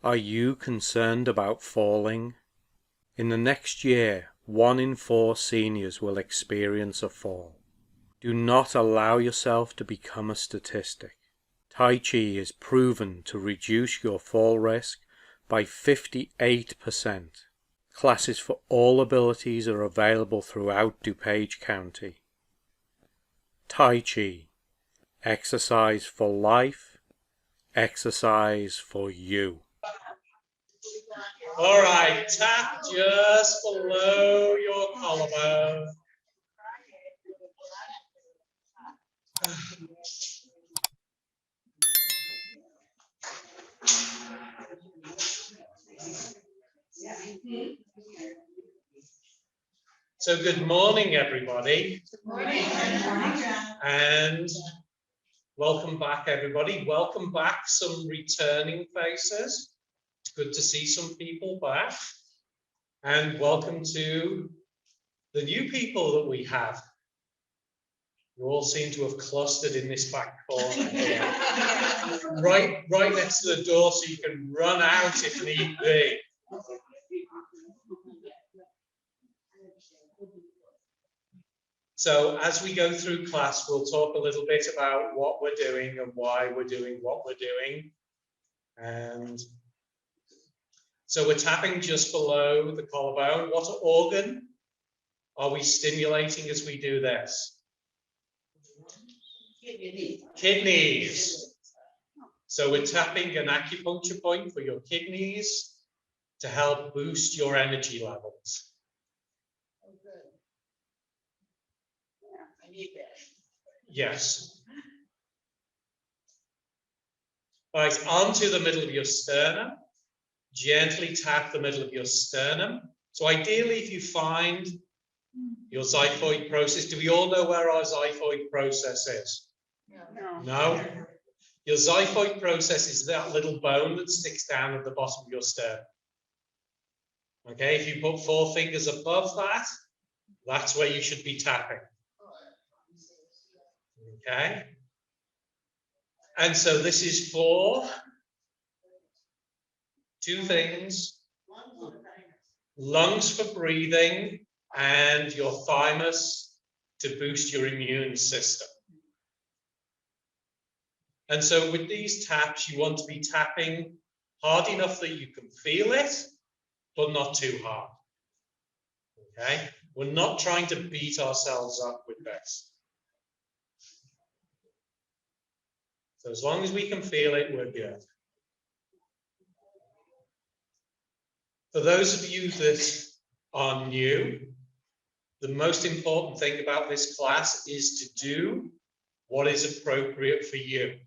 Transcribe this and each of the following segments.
Are you concerned about falling? In the next year, 1 in 4 seniors will experience a fall. Do not allow yourself to become a statistic. Tai Chi is proven to reduce your fall risk by 58%. Classes for all abilities are available throughout DuPage County. Tai Chi. Exercise for life. Exercise for you. All right, tap just below your collarbone. So good morning, everybody. Good morning. And welcome back, everybody. Welcome back, some returning faces. It's good to see some people back. And welcome to the new people that we have. You all seem to have clustered in this back corner here. right next to the door so you can run out if need be. So as we go through class, we'll talk a little bit about what we're doing and why we're doing what we're doing. And so we're tapping just below the collarbone. What organ are we stimulating as we do this? Kidneys. So we're tapping an acupuncture point for your kidneys to help boost your energy levels. Yes. Right, onto the middle of your sternum. Gently tap the middle of your sternum. So ideally, if you find your xiphoid process, do we all know where our xiphoid process is? No? Your xiphoid process is that little bone that sticks down at the bottom of your sternum. Okay, if you put 4 fingers above that, that's where you should be tapping. Okay? And so this is for 2 things: lungs for breathing and your thymus to boost your immune system. And so with these taps, you want to be tapping hard enough that you can feel it, but not too hard. Okay? We're not trying to beat ourselves up with this. So as long as we can feel it, we're good. For those of you that are new, the most important thing about this class is to do what is appropriate for you.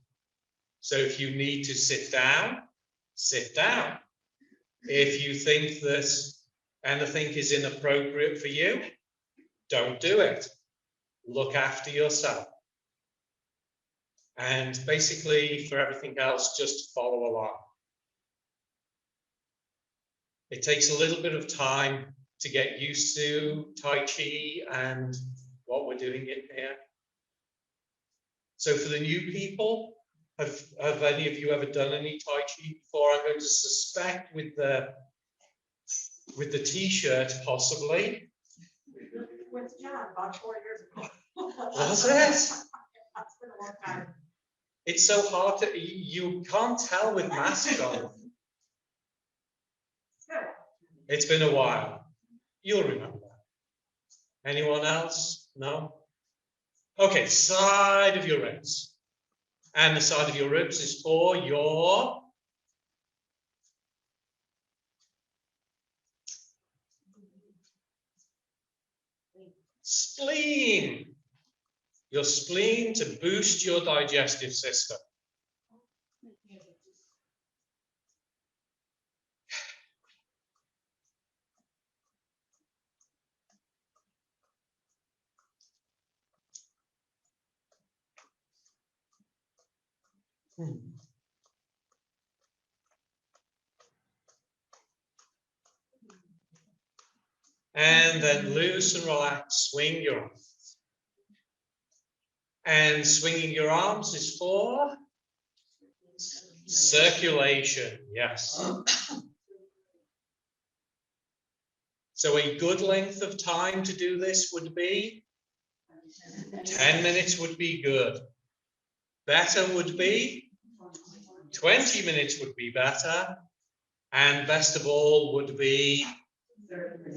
So if you need to sit down, sit down. If you think that anything is inappropriate for you, don't do it. Look after yourself. And basically, for everything else, just follow along. It takes a little bit of time to get used to Tai Chi and what we're doing in here. So for the new people, have any of you ever done any Tai Chi before? I'm going to suspect with the T-shirt, possibly. With John about 4 years ago. Was it? That's been a long time. It's so hard to, you can't tell with mask on. It's been a while. You'll remember. Anyone else? No? Okay, side of your ribs. And the side of your ribs is for your spleen. Your spleen to boost your digestive system. And then loose and relax, swing your arms. And swinging your arms is for Circulation, yes. So a good length of time to do this would be 10 minutes would be good. Better would be 20 minutes would be better. And best of all would be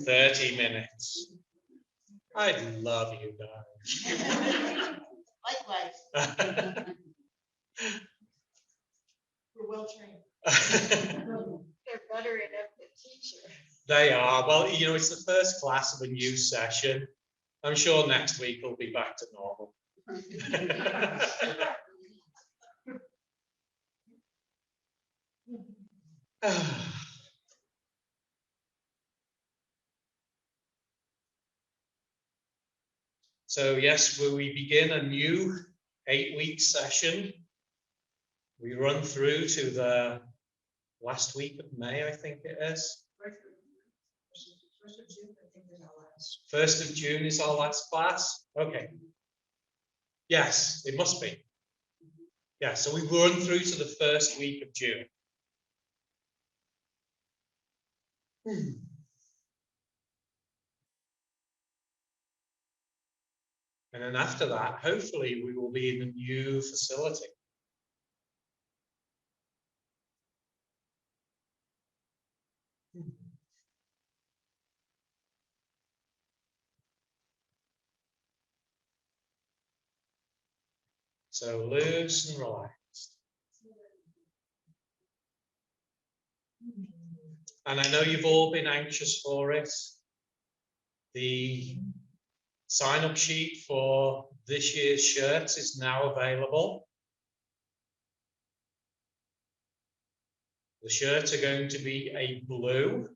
30 minutes. I love you guys. Likewise. We're well trained. They're buttering up the teacher. They are. Well, you know, it's the first class of a new session. I'm sure next week we'll be back to normal. So yes, we begin a new 8-week session. We run through to the last week of May, I think it is. 1st of June is our last class. Okay. Yes, it must be. Yeah, so we run through to the 1st week of June. And then after that, hopefully we will be in a new facility. So loose and relaxed. And I know you've all been anxious for it. The sign-up sheet for this year's shirts is now available. The shirts are going to be a blue,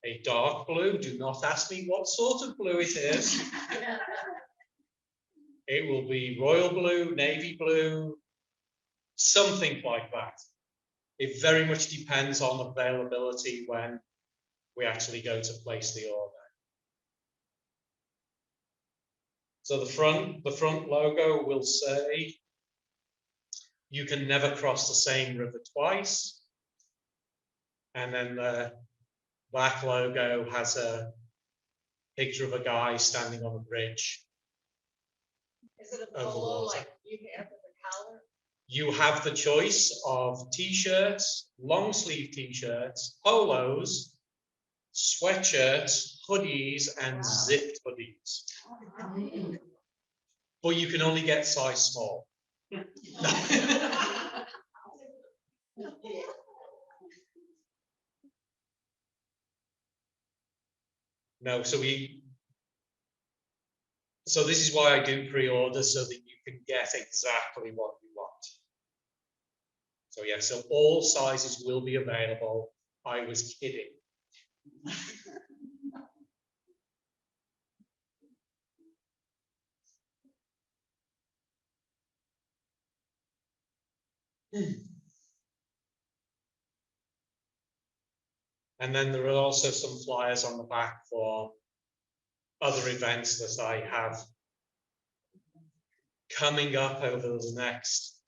a dark blue. Do not ask me what sort of blue it is. It will be royal blue, navy blue, something like that. It very much depends on availability when we actually go to place the order. So the front logo will say, "You can never cross the same river twice." And then the back logo has a picture of a guy standing on a bridge. Is it a polo like you have with a collar? You have the choice of t-shirts, long sleeve t-shirts, polos, sweatshirts, hoodies, and zipped hoodies. But you can only get size small. No, so this is why I do pre-order, so that you can get exactly what you want. So yeah, so all sizes will be available. I was kidding. And then there are also some flyers on the back for other events that I have coming up over the next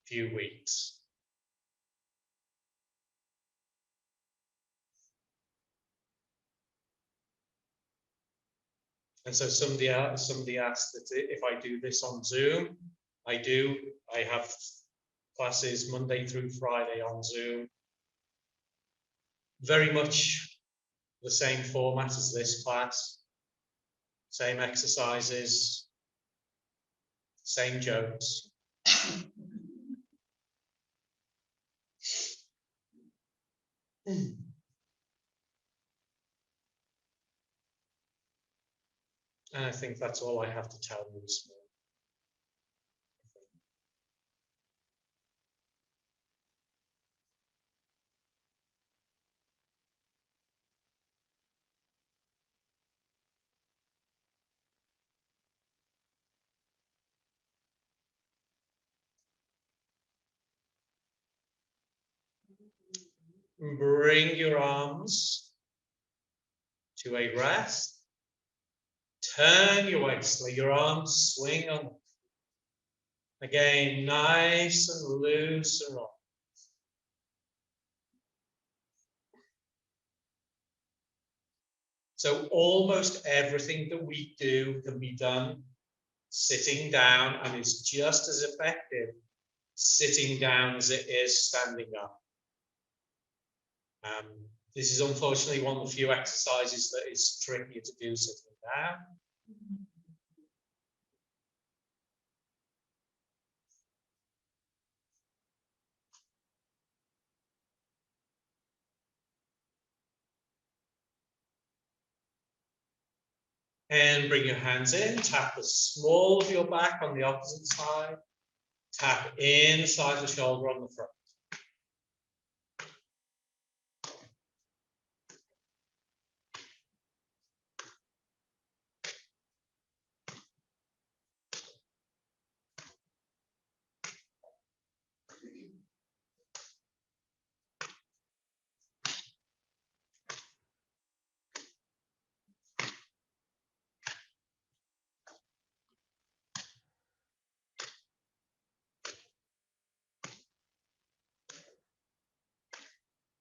few weeks. And so somebody asked that if I do this on Zoom. I do. I have classes Monday through Friday on Zoom. Very much the same format as this class. Same exercises, same jokes. And I think that's all I have to tell you this morning. Bring your arms to a rest. Turn your waist, let your arms swing on. Again, nice and loose and roll. So almost everything that we do can be done sitting down, and it's just as effective sitting down as it is standing up. This is unfortunately one of the few exercises that is trickier to do sitting down. And bring your hands in, tap the small of your back on the opposite side, tap inside the shoulder on the front.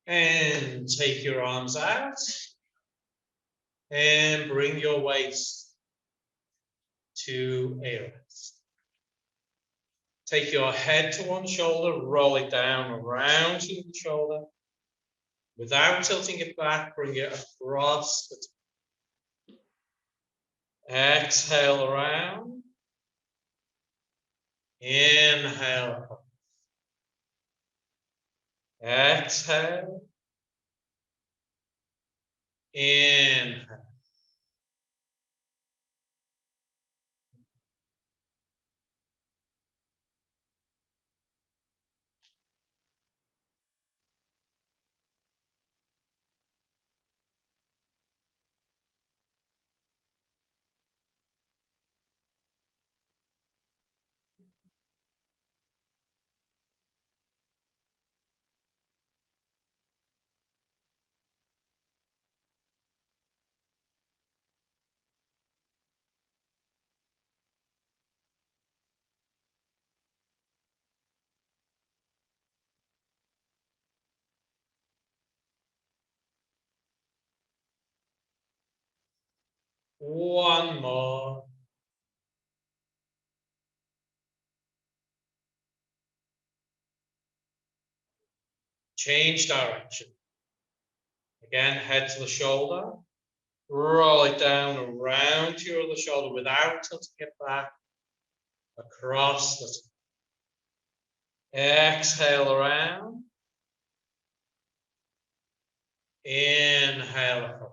And take your arms out and bring your waist to a rest. Take your head to one shoulder, roll it down around to the shoulder. Without tilting it back, bring it across the top. Exhale around. Inhale. Exhale. Inhale. One more. Change direction. Again, head to the shoulder. Roll it down around to your other shoulder without tilting it back. Across the top. Exhale around. Inhale across.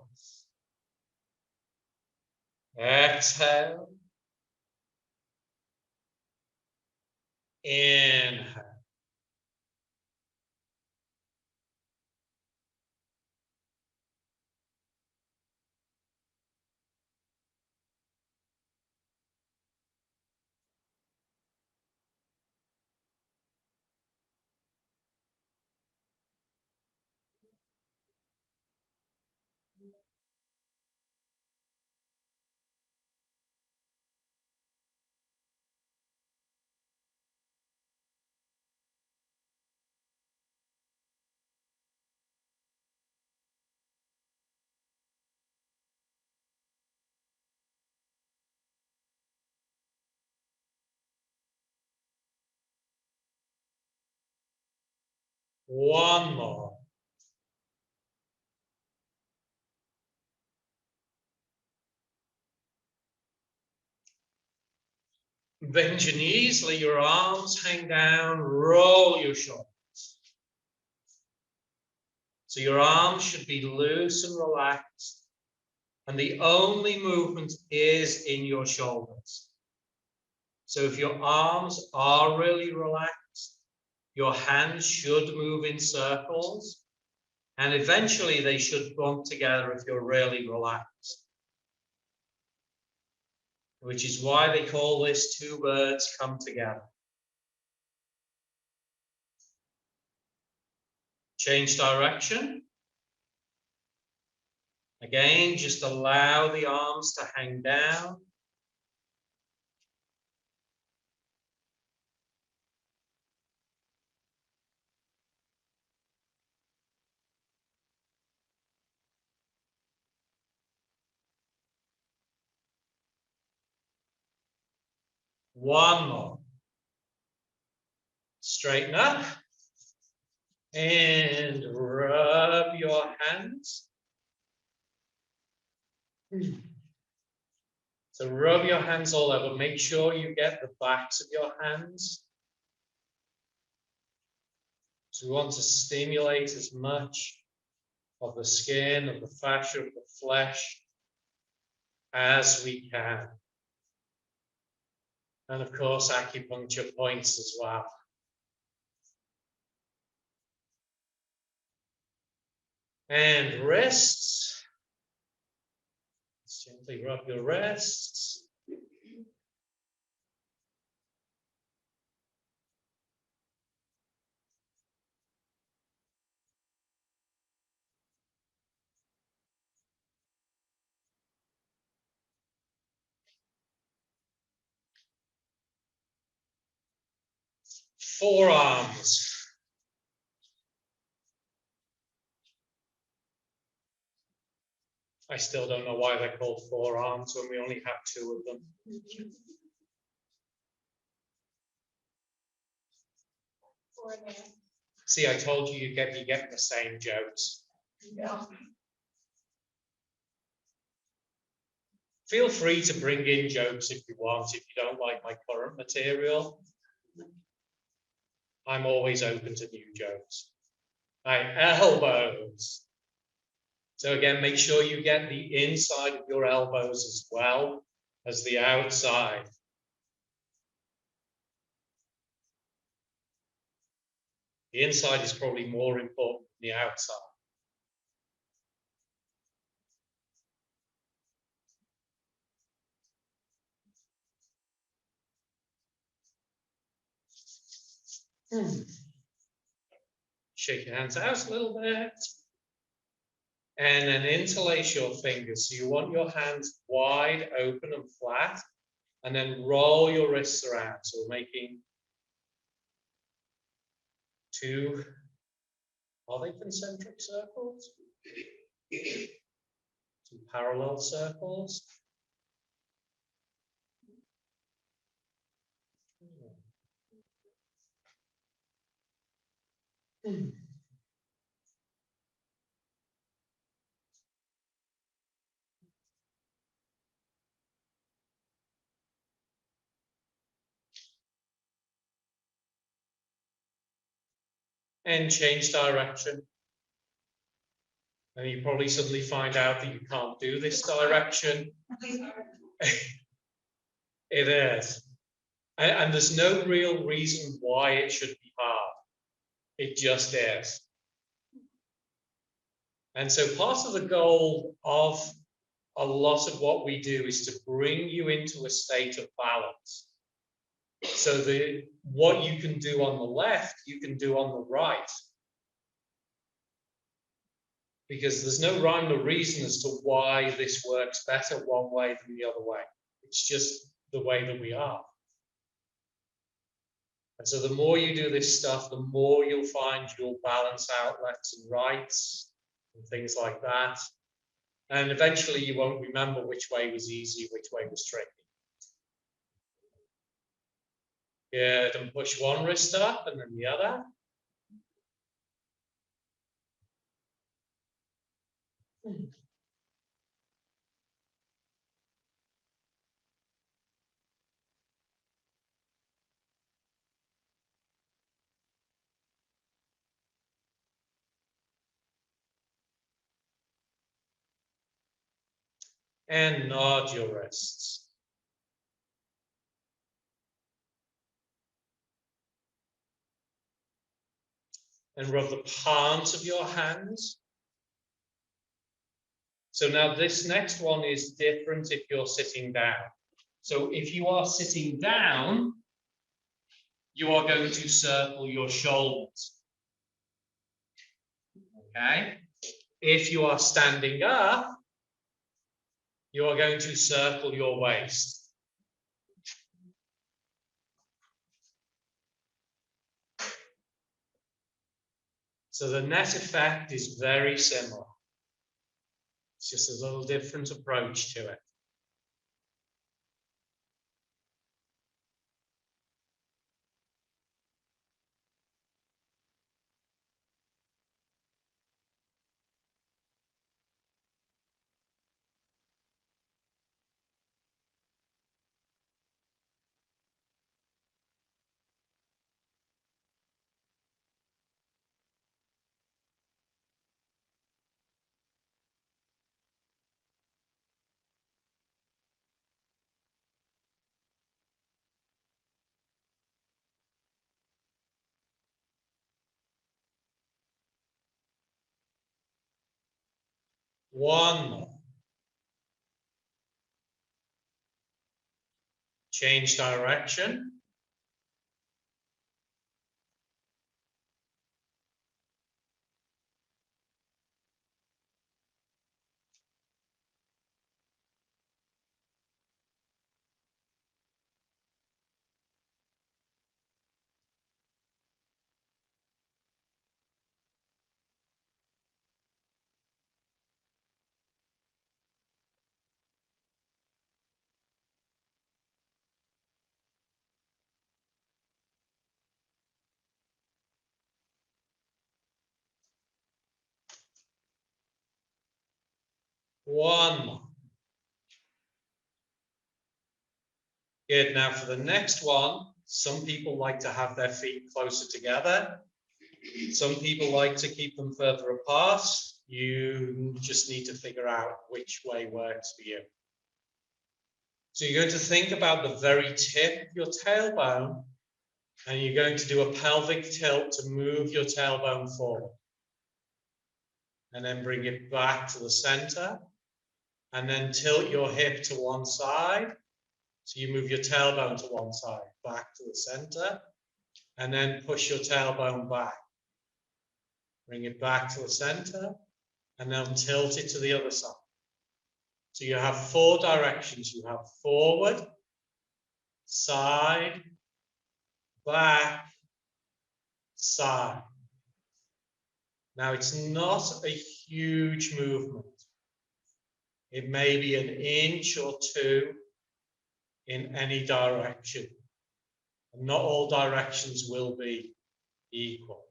Exhale. Inhale. One more. Bend your knees, let your arms hang down, roll your shoulders. So your arms should be loose and relaxed, and the only movement is in your shoulders. So if your arms are really relaxed, your hands should move in circles, and eventually they should bump together if you're really relaxed. Which is why they call this two birds come together. Change direction. Again, just allow the arms to hang down. One more. Straighten up. And rub your hands. So rub your hands all over. Make sure you get the backs of your hands. So we want to stimulate as much of the skin, of the fascia, of the flesh as we can. And of course, acupuncture points as well. And wrists. Just gently rub your wrists. Forearms. I still don't know why they're called forearms when we only have two of them. See, I told you you get the same jokes. Yeah. Feel free to bring in jokes if you want, if you don't like my current material. I'm always open to new jokes. Right, elbows. So again, make sure you get the inside of your elbows as well as the outside. The inside is probably more important than the outside. Shake your hands out a little bit. And then interlace your fingers. So you want your hands wide open and flat. And then roll your wrists around. So we're making two, are they concentric circles? Two parallel circles. And change direction. And you probably suddenly find out that you can't do this direction. It is. And there's no real reason why it should be hard. It just is. And so part of the goal of a lot of what we do is to bring you into a state of balance. So what you can do on the left, you can do on the right. Because there's no rhyme or reason as to why this works better one way than the other way. It's just the way that we are. And so the more you do this stuff, the more you'll find you'll balance out lefts and rights and things like that. And eventually you won't remember which way was easy, which way was tricky. Good, and push one wrist up and then the other. And nod your wrists. And rub the palms of your hands. So now this next one is different if you're sitting down. So if you are sitting down, you are going to circle your shoulders. Okay? If you are standing up, you are going to circle your waist. So the net effect is very similar. It's just a little different approach to it. One more. Change direction. One more. Good. Now for the next one, some people like to have their feet closer together. Some people like to keep them further apart. You just need to figure out which way works for you. So you're going to think about the very tip of your tailbone, and you're going to do a pelvic tilt to move your tailbone forward. And then bring it back to the center, and then tilt your hip to one side. So you move your tailbone to one side, back to the center, and then push your tailbone back. Bring it back to the center, and then tilt it to the other side. So you have 4 directions. You have forward, side, back, side. Now it's not a huge movement. It may be an inch or 2 in any direction. And not all directions will be equal.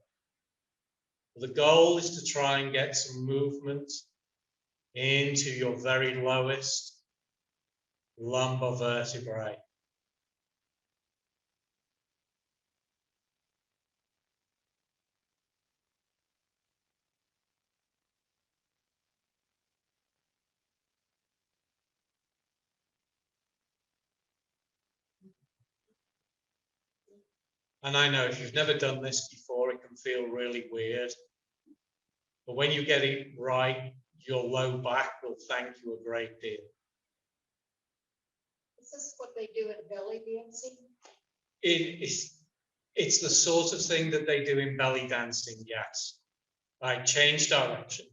The goal is to try and get some movement into your very lowest lumbar vertebrae. And I know if you've never done this before, it can feel really weird. But when you get it right, your low back will thank you a great deal. Is this what they do in belly dancing? It's the sort of thing that they do in belly dancing, yes. Right, change direction.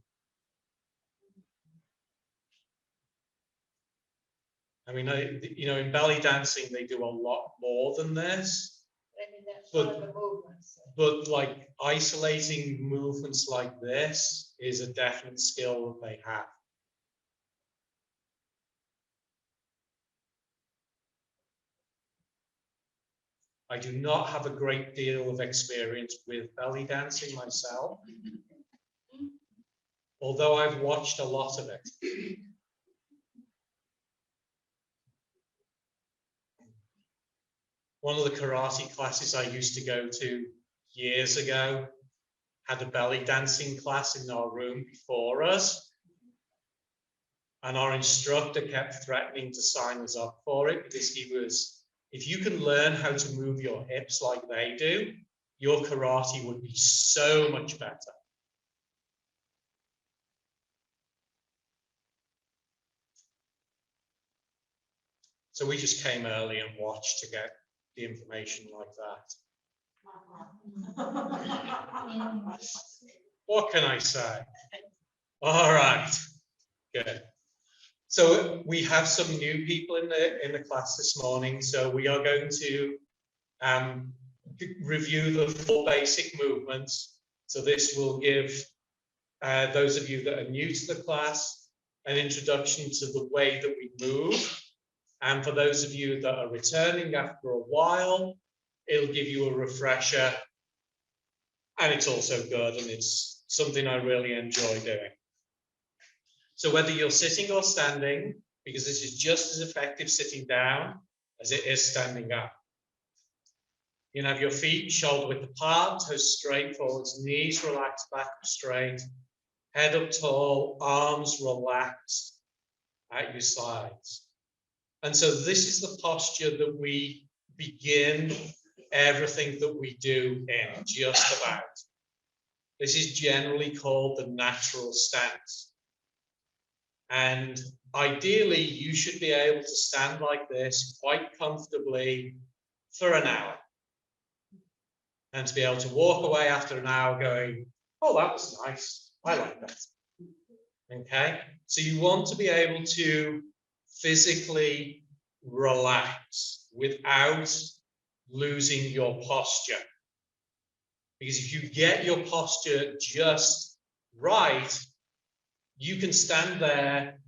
I mean, in belly dancing, they do a lot more than this. I mean, that's one of the movements. But like isolating movements like this is a definite skill that they have. I do not have a great deal of experience with belly dancing myself, although I've watched a lot of it. One of the karate classes I used to go to years ago had a belly dancing class in our room before us. And our instructor kept threatening to sign us up for it because he was, if you can learn how to move your hips like they do, your karate would be so much better. So we just came early and watched to get the information like that. What can I say? All right, good. So we have some new people in the class this morning. So we are going to review the 4 basic movements. So this will give those of you that are new to the class an introduction to the way that we move. And for those of you that are returning after a while, it'll give you a refresher. And it's also good, and it's something I really enjoy doing. So whether you're sitting or standing, because this is just as effective sitting down as it is standing up. You can have your feet shoulder width apart, toes straight forwards, knees relaxed, back straight, head up tall, arms relaxed at your sides. And so this is the posture that we begin everything that we do in, just about. This is generally called the natural stance. And ideally, you should be able to stand like this quite comfortably for an hour. And to be able to walk away after an hour going, oh, that was nice. I like that. Okay? So you want to be able to physically relax without losing your posture. Because if you get your posture just right, you can stand there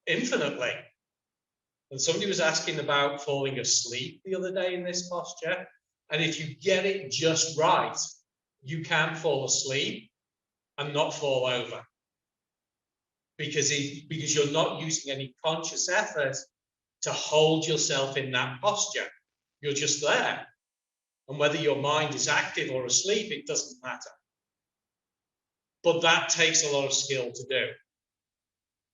infinitely. And somebody was asking about falling asleep the other day in this posture. And if you get it just right, you can fall asleep and not fall over. Because you're not using any conscious effort to hold yourself in that posture. You're just there. And whether your mind is active or asleep, it doesn't matter. But that takes a lot of skill to do.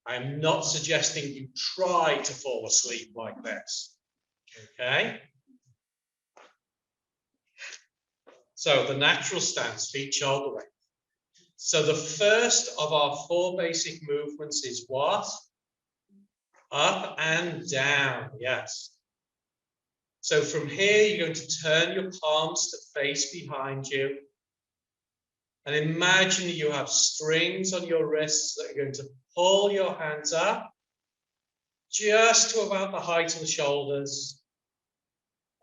I'm not suggesting you try to fall asleep like this. Okay? So the natural stance, feet shoulder width. So the first of our 4 basic movements is what? Up and down, yes. So from here, you're going to turn your palms to face behind you. And imagine you have strings on your wrists that are going to pull your hands up just to about the height of the shoulders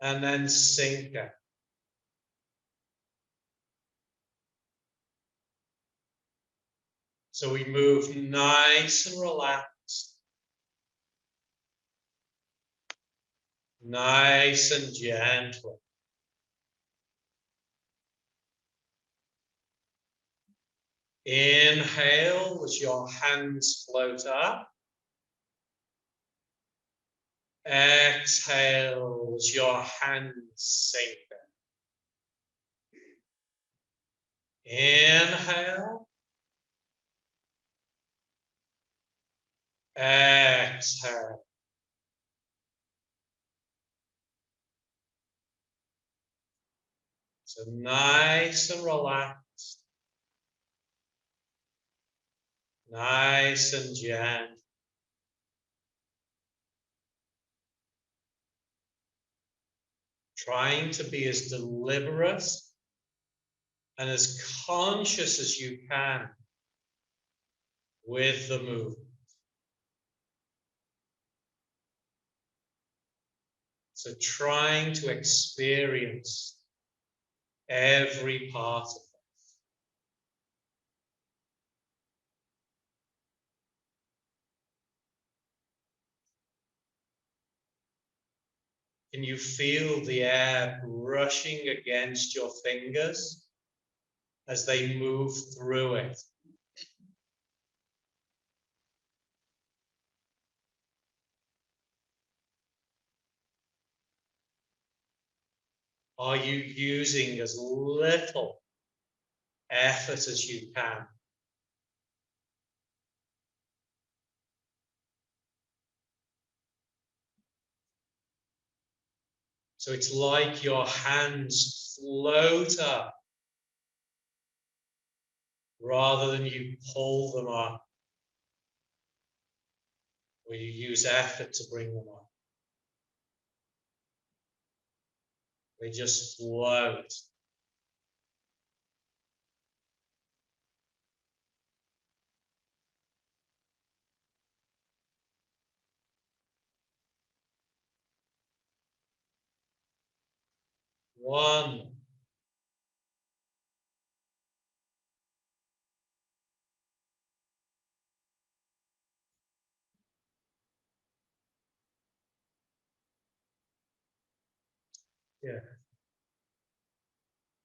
and then sink down. So we move nice and relaxed, nice and gentle. Inhale as your hands float up. Exhale as your hands sink down. Inhale. Exhale. So nice and relaxed. Nice and gentle. Trying to be as deliberate and as conscious as you can with the movement. So trying to experience every part of it. Can you feel the air brushing against your fingers as they move through it? Are you using as little effort as you can? So it's like your hands float up rather than you pull them up, or you use effort to bring them up. They just float. One. Yeah.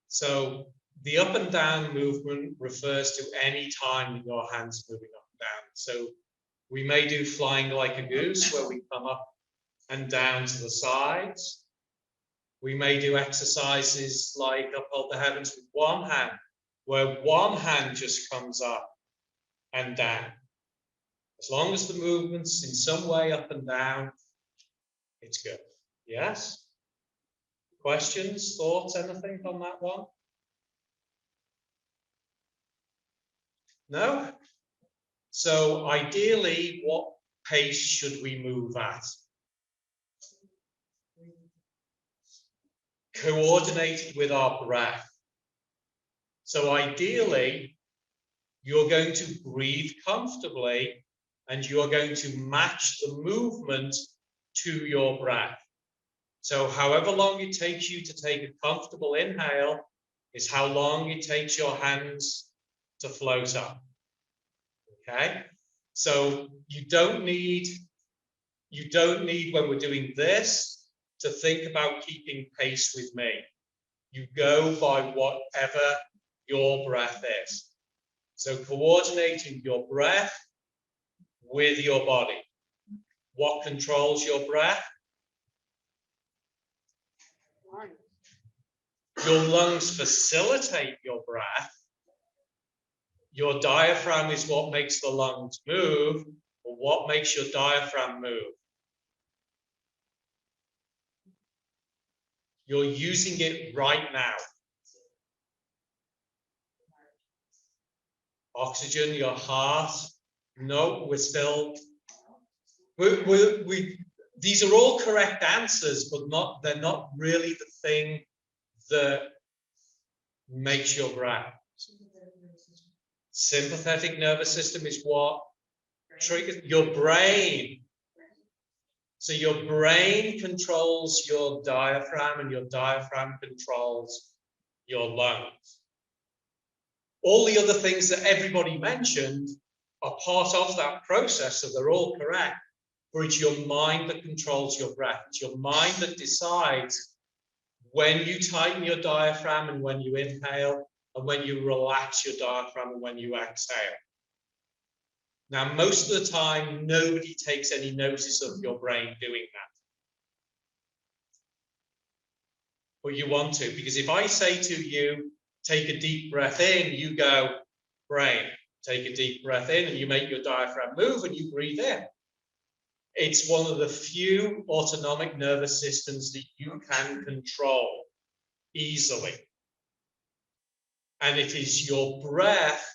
So the up and down movement refers to any time that your hands are moving up and down. So we may do flying like a goose, where we come up and down to the sides. We may do exercises like uphold the heavens with one hand, where one hand just comes up and down. As long as the movement's in some way up and down, it's good. Yes? Questions, thoughts, anything on that one? No? So ideally, what pace should we move at? Coordinated with our breath. So ideally, you're going to breathe comfortably and you're going to match the movement to your breath. So however long it takes you to take a comfortable inhale is how long it takes your hands to float up. Okay? So you don't need when we're doing this to think about keeping pace with me. You go by whatever your breath is. So coordinating your breath with your body. What controls your breath? Your lungs facilitate your breath. Your diaphragm is what makes the lungs move, or what makes your diaphragm move. You're using it right now. Oxygen, your heart. No, we're still. These are all correct answers, but they're not really the thing that makes your breath. Sympathetic nervous system is what triggers your brain. So your brain controls your diaphragm, and your diaphragm controls your lungs. All the other things that everybody mentioned are part of that process, so they're all correct. But it's your mind that controls your breath. It's your mind that decides when you tighten your diaphragm and when you inhale, and when you relax your diaphragm and when you exhale. Now, most of the time, nobody takes any notice of your brain doing that. But you want to, because if I say to you, take a deep breath in, you go, brain, take a deep breath in, and you make your diaphragm move and you breathe in. It's one of the few autonomic nervous systems that you can control easily. And it is your breath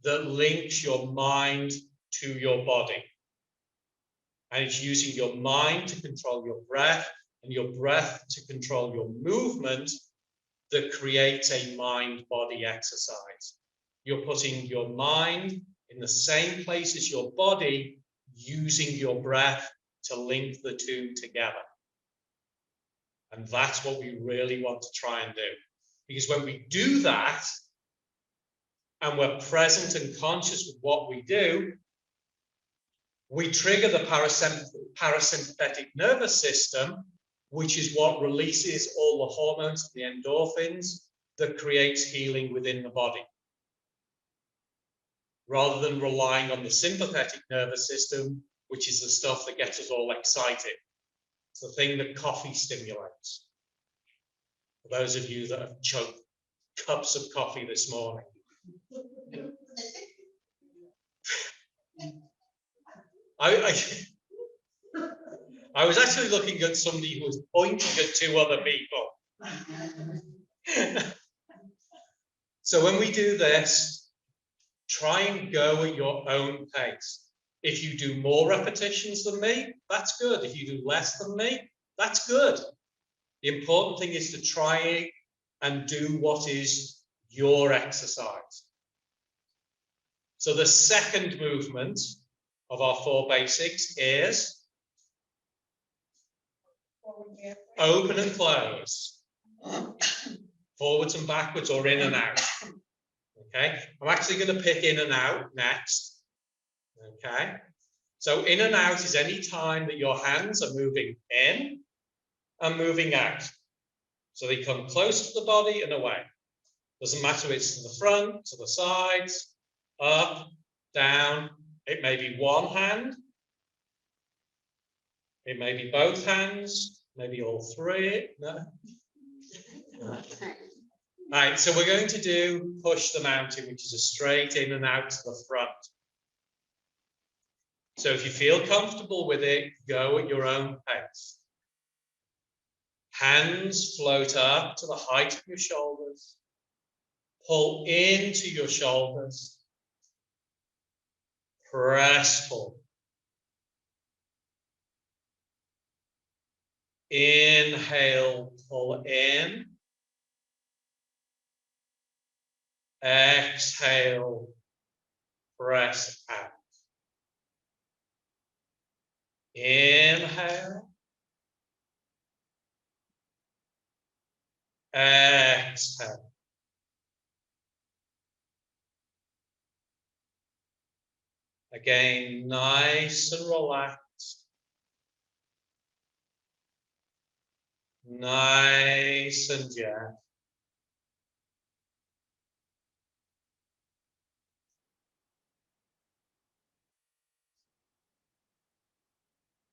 that links your mind to your body. And it's using your mind to control your breath and your breath to control your movement that creates a mind-body exercise. You're putting your mind in the same place as your body, using your breath to link the two together. And that's what we really want to try and do. Because when we do that, and we're present and conscious with what we do, we trigger the parasympathetic nervous system, which is what releases all the hormones, the endorphins, that creates healing within the body. Rather than relying on the sympathetic nervous system, which is the stuff that gets us all excited. It's the thing that coffee stimulates. For those of you that have chugged cups of coffee this morning. I was actually looking at somebody who was pointing at two other people. So when we do this, try and go at your own pace. If you do more repetitions than me, that's good. If you do less than me, that's good. The important thing is to try and do what is your exercise. So the second movement of our 4 basics is open and close, forwards and backwards, or in and out. Okay, I'm actually going to pick in and out next. Okay, so in and out is any time that your hands are moving in and moving out. So they come close to the body and away. Doesn't matter if it's to the front, to the sides, up, down. It may be one hand. It may be both hands, maybe all three. No. All right, so we're going to do push the mountain, which is a straight in and out to the front. So if you feel comfortable with it, go at your own pace. Hands float up to the height of your shoulders. Pull into your shoulders. Press forward. Inhale, pull in. Exhale, press out. Inhale. Exhale. Again, nice and relaxed. Nice and gentle.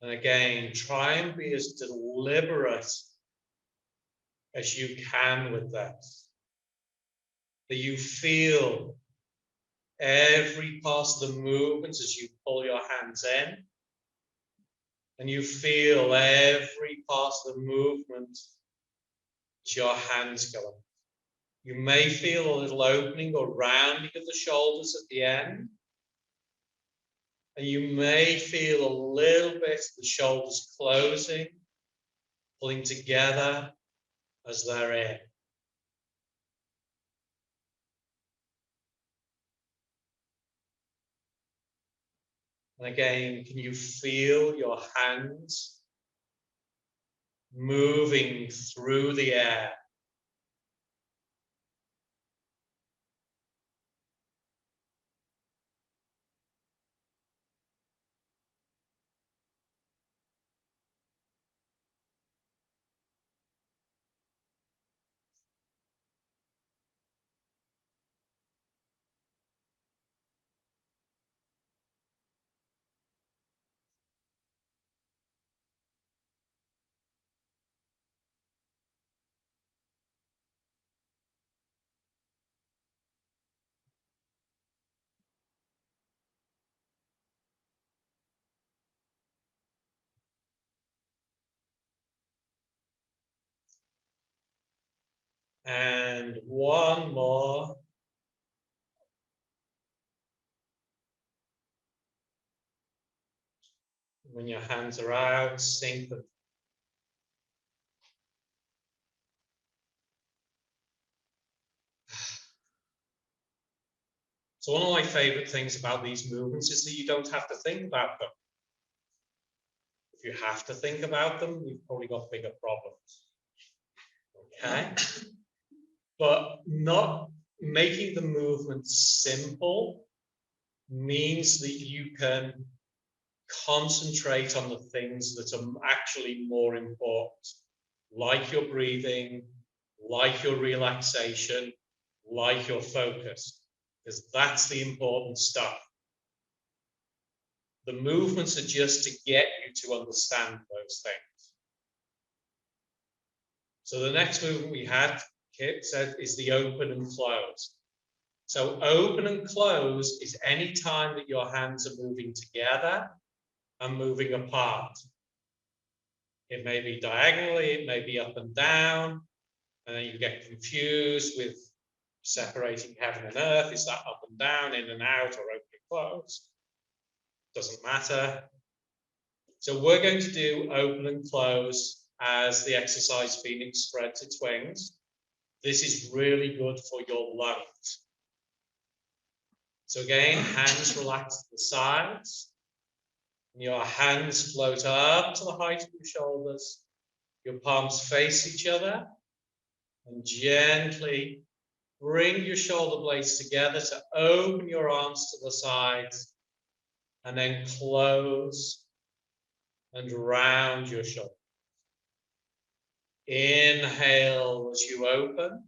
And again, try and be as deliberate as you can with that. That you feel every part of the movement as you pull your hands in. And you feel every part of the movement as your hands go up. You may feel a little opening or rounding of the shoulders at the end. And you may feel a little bit the shoulders closing, pulling together as they're in. And again, can you feel your hands moving through the air? And one more. When your hands are out, sink them. So one of my favorite things about these movements is that you don't have to think about them. If you have to think about them, you've probably got bigger problems. Okay? But not making the movement simple means that you can concentrate on the things that are actually more important, like your breathing, like your relaxation, like your focus, because that's the important stuff. The movements are just to get you to understand those things. So the next movement we had, Kip said, is the open and close. So open and close is any time that your hands are moving together and moving apart. It may be diagonally, it may be up and down, and then you get confused with separating heaven and earth. Is that up and down, in and out, or open and close? Doesn't matter. So we're going to do open and close as the exercise Phoenix spreads its wings. This is really good for your lungs. So again, hands relax to the sides. And your hands float up to the height of your shoulders. Your palms face each other. And gently bring your shoulder blades together to open your arms to the sides. And then close and round your shoulders. Inhale as you open.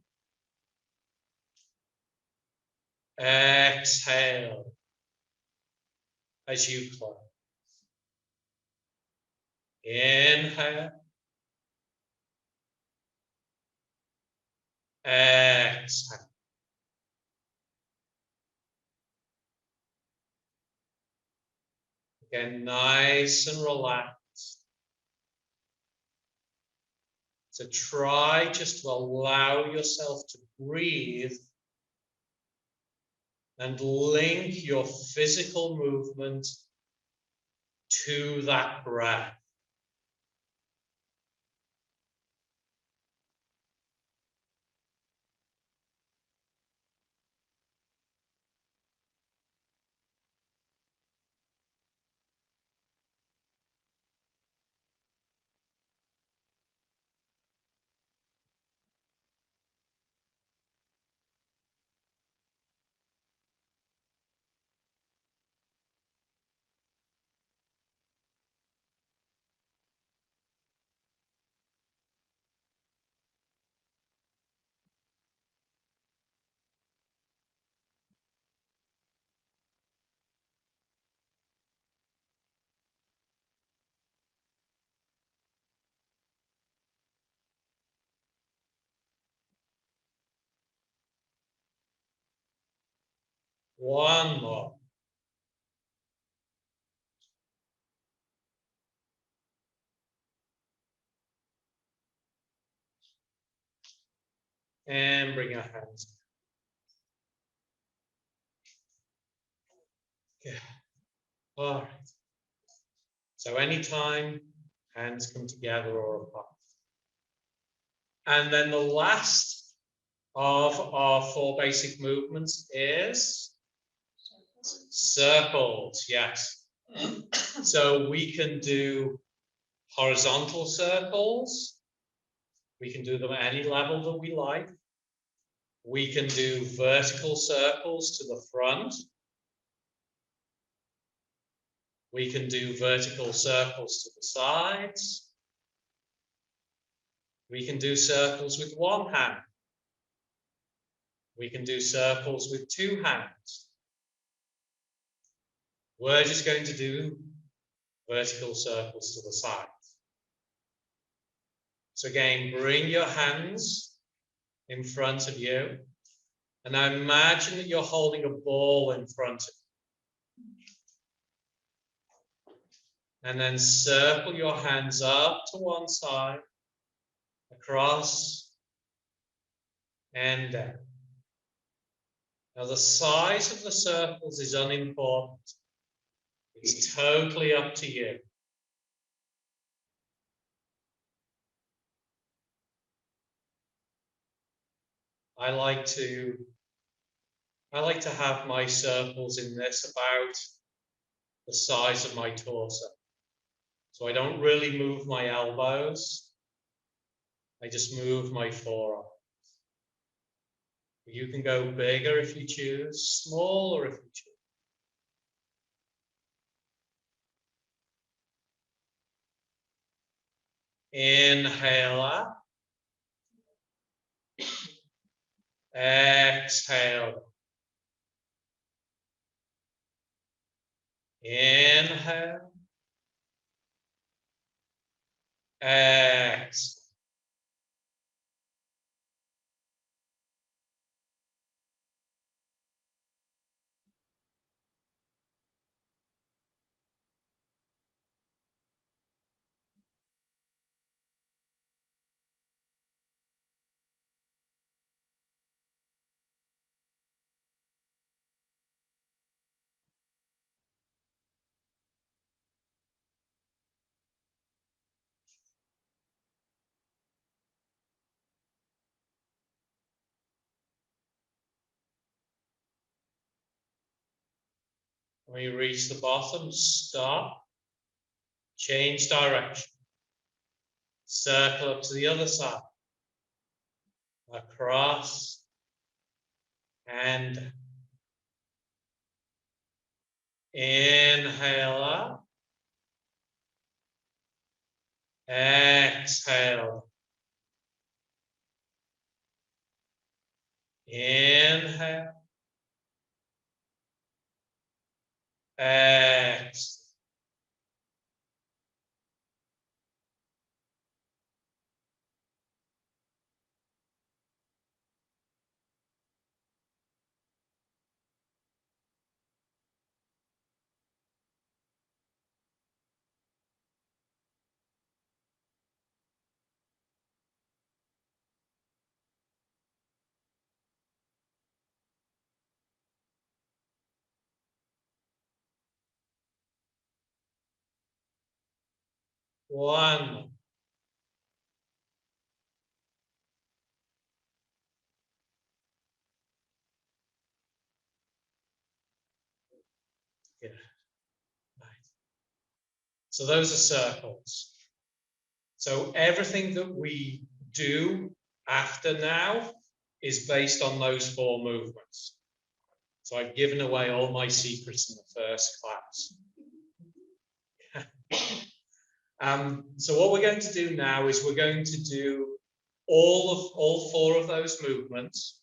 Exhale as you close. Inhale. Exhale. Again, nice and relaxed. So try just to allow yourself to breathe and link your physical movement to that breath. One more. And bring your hands. Good. All right. So anytime hands come together or apart. And then the last of our 4 basic movements is circles. Yes. So we can do horizontal circles. We can do them at any level that we like. We can do vertical circles to the front. We can do vertical circles to the sides. We can do circles with one hand. We can do circles with 2 hands. We're just going to do vertical circles to the sides. So again, bring your hands in front of you. And now imagine that you're holding a ball in front of you. And then circle your hands up to one side, across, and down. Now the size of the circles is unimportant. It's totally up to you. I like to have my circles in this about the size of my torso. So I don't really move my elbows. I just move my forearm. You can go bigger if you choose, smaller if you choose. Inhale up. Exhale. Inhale. Exhale. When you reach the bottom, stop. Change direction. Circle up to the other side. Across and inhale up. Exhale. Inhale. Exhale. One more. Good. Right. So those are circles. So everything that we do after now is based on those 4 movements. So I've given away all my secrets in the first class. So what we're going to do now is we're going to do all 4 of those movements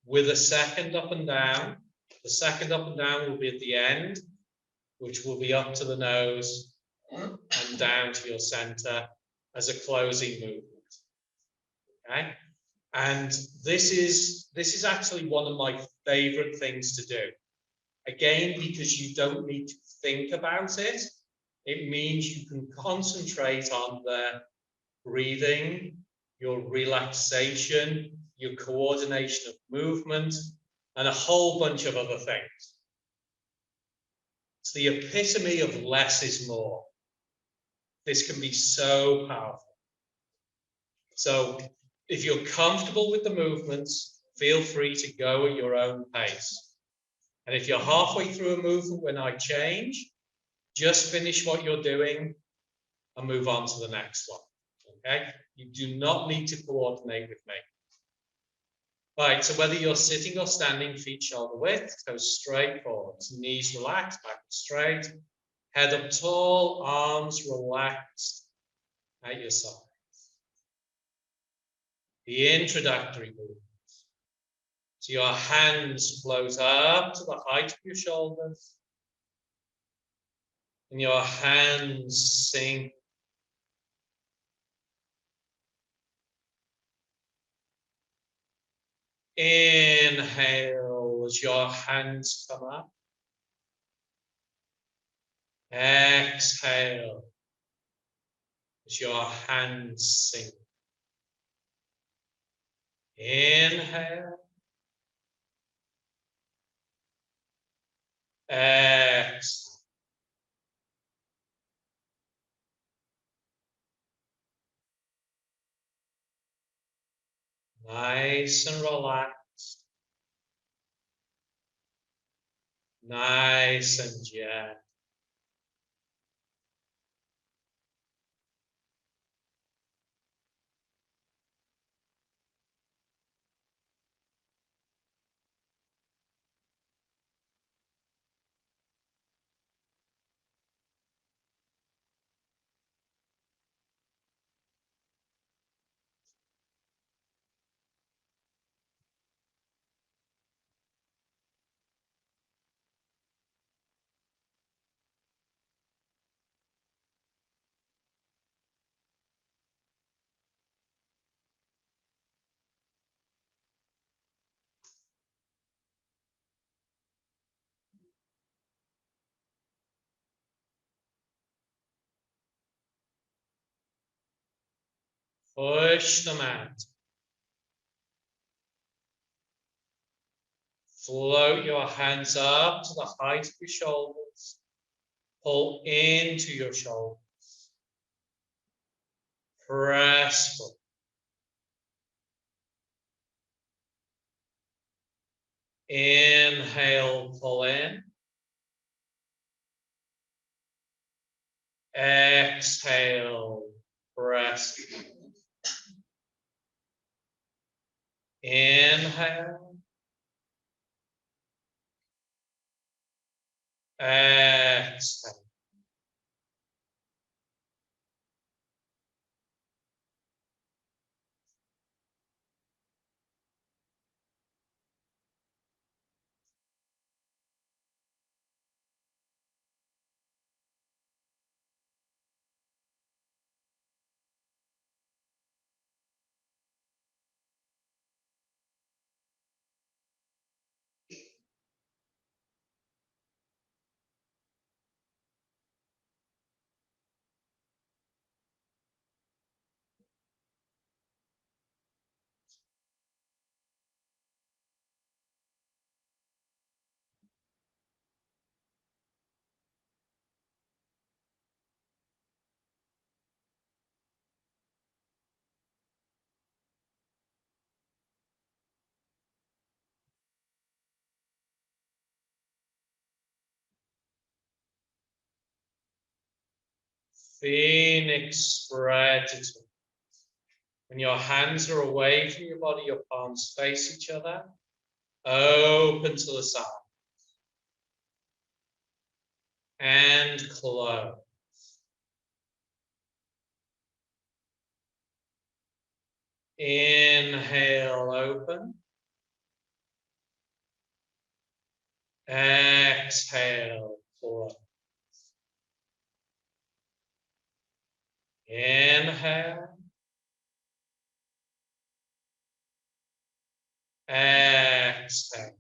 with a second up and down. The second up and down will be at the end, which will be up to the nose and down to your center as a closing movement. Okay? And this is actually one of my favorite things to do. Again, because you don't need to think about it, it means you can concentrate on the breathing, your relaxation, your coordination of movement, and a whole bunch of other things. It's the epitome of less is more. This can be so powerful. So if you're comfortable with the movements, feel free to go at your own pace. And if you're halfway through a movement when I change, just finish what you're doing and move on to the next one. Okay? You do not need to coordinate with me. Right, so whether you're sitting or standing, feet shoulder width, toes straight forwards, knees relaxed, back straight, head up tall, arms relaxed at your side. The introductory movement. So your hands float up to the height of your shoulders. And your hands sink. Inhale as your hands come up. Exhale as your hands sink. Inhale. Exhale. Nice and relaxed. Nice and gentle. Push them out. Float your hands up to the height of your shoulders. Pull into your shoulders. Press forward. Inhale, pull in. Exhale, press. Inhale. Exhale. Phoenix spread its wings. When your hands are away from your body, your palms face each other. Open to the side. And close. Inhale, open. Exhale, close. Inhale. Exhale.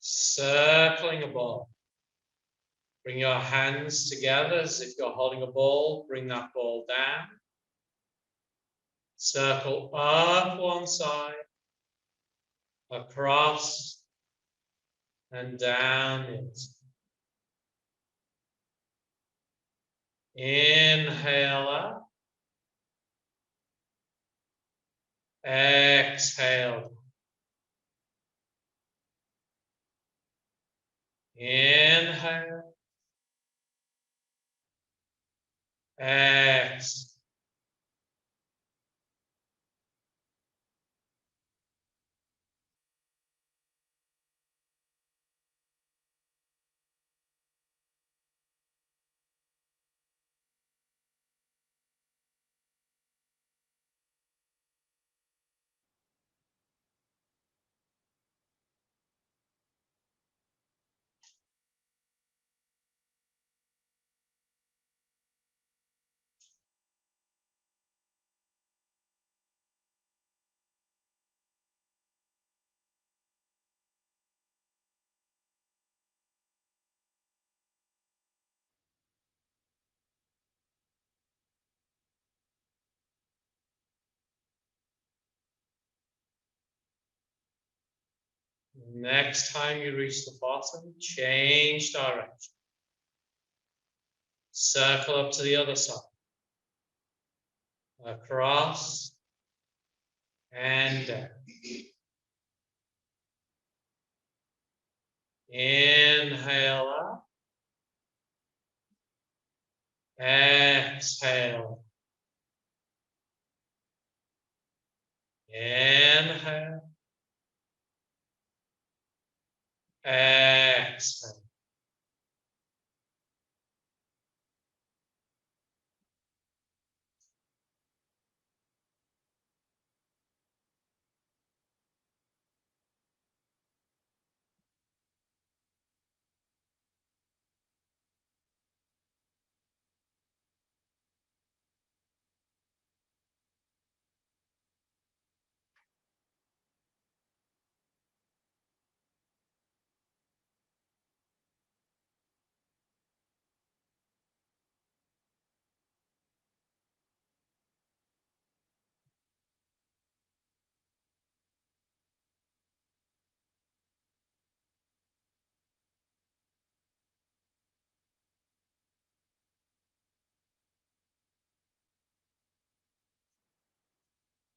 Circling a ball. Bring your hands together as if you're holding a ball. Bring that ball down. Circle up one side, across, and down it. Inhale up. Exhale. Inhale. Exhale. Next time you reach the bottom, change direction. Circle up to the other side. Across and down. Inhale up. Exhale. Inhale. Exhale.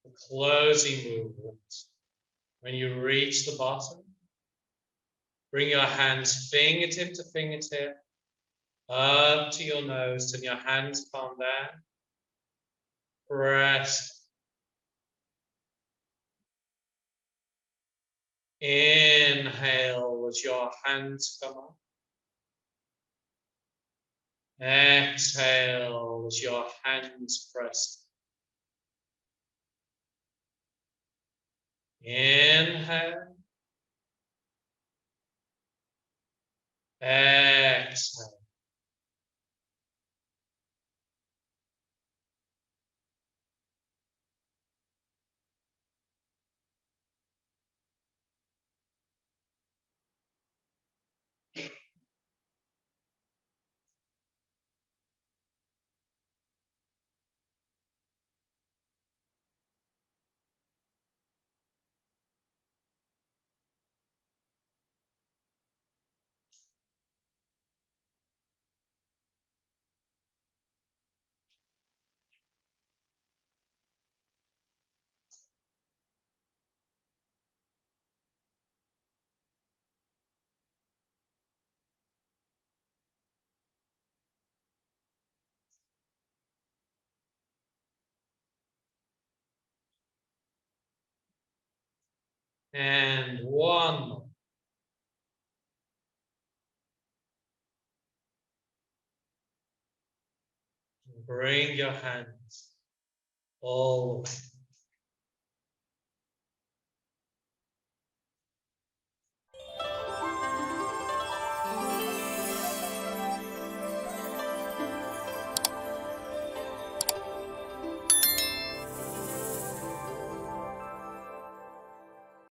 The closing movement. When you reach the bottom, bring your hands fingertip to fingertip up to your nose, turn your hands palm down. Press. Inhale as your hands come up. Exhale as your hands press Inhale. Exhale. And one more. Bring your hands all the way.